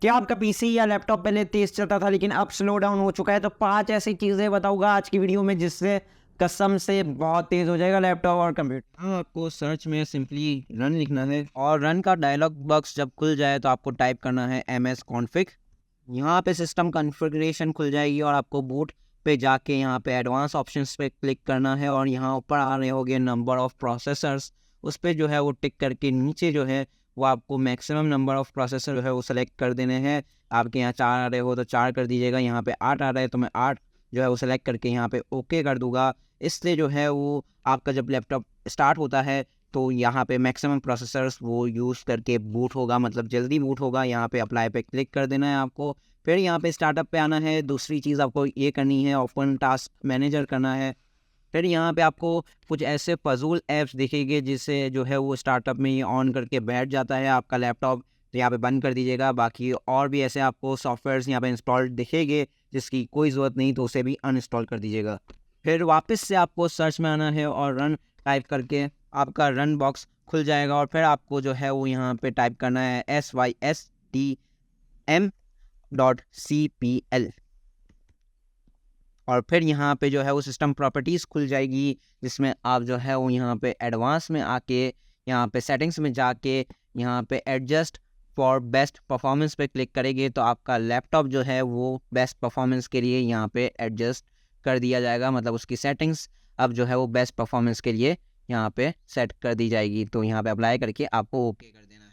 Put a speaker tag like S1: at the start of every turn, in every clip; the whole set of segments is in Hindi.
S1: क्या आपका पीसी या लैपटॉप पहले तेज चलता था लेकिन अब स्लो डाउन हो चुका है? तो 5 ऐसी चीज़ें बताऊंगा आज की वीडियो में जिससे कसम से बहुत तेज़ हो जाएगा लैपटॉप और कंप्यूटर।
S2: हाँ, आपको सर्च में सिंपली रन लिखना है और रन का डायलॉग बॉक्स जब खुल जाए तो आपको टाइप करना है ms config। यहाँ पे सिस्टम कॉन्फ़िगरेशन खुल जाएगी और आपको बूट पे जाके यहाँ पे एडवांस ऑप्शंस पे क्लिक करना है और यहाँ ऊपर आ रहे होंगे नंबर ऑफ़ प्रोसेसर्स, उस पे जो है वो टिक करके नीचे जो है वो आपको मैक्सिमम नंबर ऑफ़ प्रोसेसर जो है वो सेलेक्ट कर देने हैं। आपके यहाँ 4 आ रहे हो तो 4 कर दीजिएगा, यहाँ पे 8 आ रहा है तो मैं 8 जो है वो सेलेक्ट करके यहाँ पे ओके कर दूँगा। इससे जो है वो आपका जब लैपटॉप स्टार्ट होता है तो यहाँ पे मैक्सिमम प्रोसेसर्स वो यूज़ करके बूट होगा, मतलब जल्दी बूट होगा। यहाँ पे अप्लाई पे क्लिक कर देना है आपको। फिर यहाँ पे स्टार्टअप पे आना है। दूसरी चीज़ आपको ये करनी है, ओपन टास्क मैनेजर करना है। फिर यहाँ पे आपको कुछ ऐसे फजूल ऐप्स दिखेंगे जिससे जो है वो स्टार्टअप में ही ऑन करके बैठ जाता है आपका लैपटॉप, तो यहाँ पे बंद कर दीजिएगा। बाकी और भी ऐसे आपको सॉफ्टवेयर्स यहाँ पे इंस्टॉल्ड दिखेंगे जिसकी कोई ज़रूरत नहीं, तो उसे भी अनइंस्टॉल कर दीजिएगा। फिर वापस से आपको सर्च में आना है और रन टाइप करके आपका रन बॉक्स खुल जाएगा और फिर आपको जो है वो यहाँ पे टाइप करना है systm.cpl और फिर यहाँ पे जो है वो सिस्टम प्रॉपर्टीज़ खुल जाएगी, जिसमें आप जो है वो यहाँ पे एडवांस में आके यहाँ पे सेटिंग्स में जाके यहाँ पे एडजस्ट फॉर बेस्ट परफॉर्मेंस पे क्लिक करेंगे तो आपका लैपटॉप जो है वो बेस्ट परफॉर्मेंस के लिए यहाँ पे एडजस्ट कर दिया जाएगा। मतलब उसकी सेटिंग्स अब जो है वो बेस्ट परफॉर्मेंस के लिए यहाँ पे सेट कर दी जाएगी। तो यहाँ पे अप्लाई करके आपको ओके कर देना है।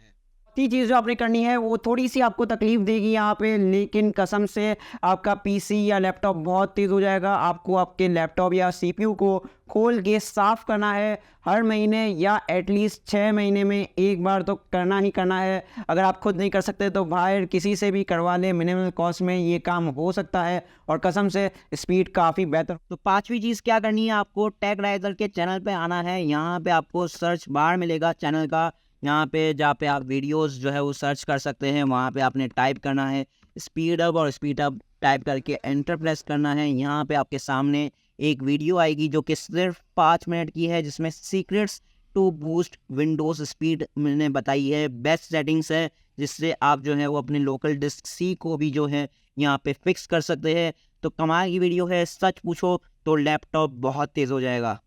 S1: चौथी चीज़ जो आपने करनी है वो थोड़ी सी आपको तकलीफ देगी यहाँ पे, लेकिन कसम से आपका पीसी या लैपटॉप बहुत तेज़ हो जाएगा। आपको आपके लैपटॉप या सीपीयू को खोल के साफ़ करना है हर महीने या एटलीस्ट 6 महीने में एक बार तो करना ही करना है। अगर आप खुद नहीं कर सकते तो बाहर किसी से भी करवा लें, मिनिमल कॉस्ट में ये काम हो सकता है और कसम से स्पीड काफ़ी बेहतर।
S2: तो पांचवी चीज़ क्या करनी है, आपको टेक राइजर के चैनल पे आना है। यहाँ पे आपको सर्च बार मिलेगा चैनल का, यहाँ पे जहाँ पे आप वीडियोस जो है वो सर्च कर सकते हैं। वहाँ पे आपने टाइप करना है स्पीड अप और स्पीड अप टाइप करके एंटर प्रेस करना है। यहाँ पे आपके सामने एक वीडियो आएगी जो कि सिर्फ 5 मिनट की है, जिसमें secrets to boost Windows speed मैंने बताई है। बेस्ट सेटिंग्स है जिससे आप जो है वो अपने लोकल डिस्क सी को भी जो है यहाँ पे फिक्स कर सकते हैं। तो कमाल की वीडियो है, सच पूछो तो लैपटॉप बहुत तेज़ हो जाएगा।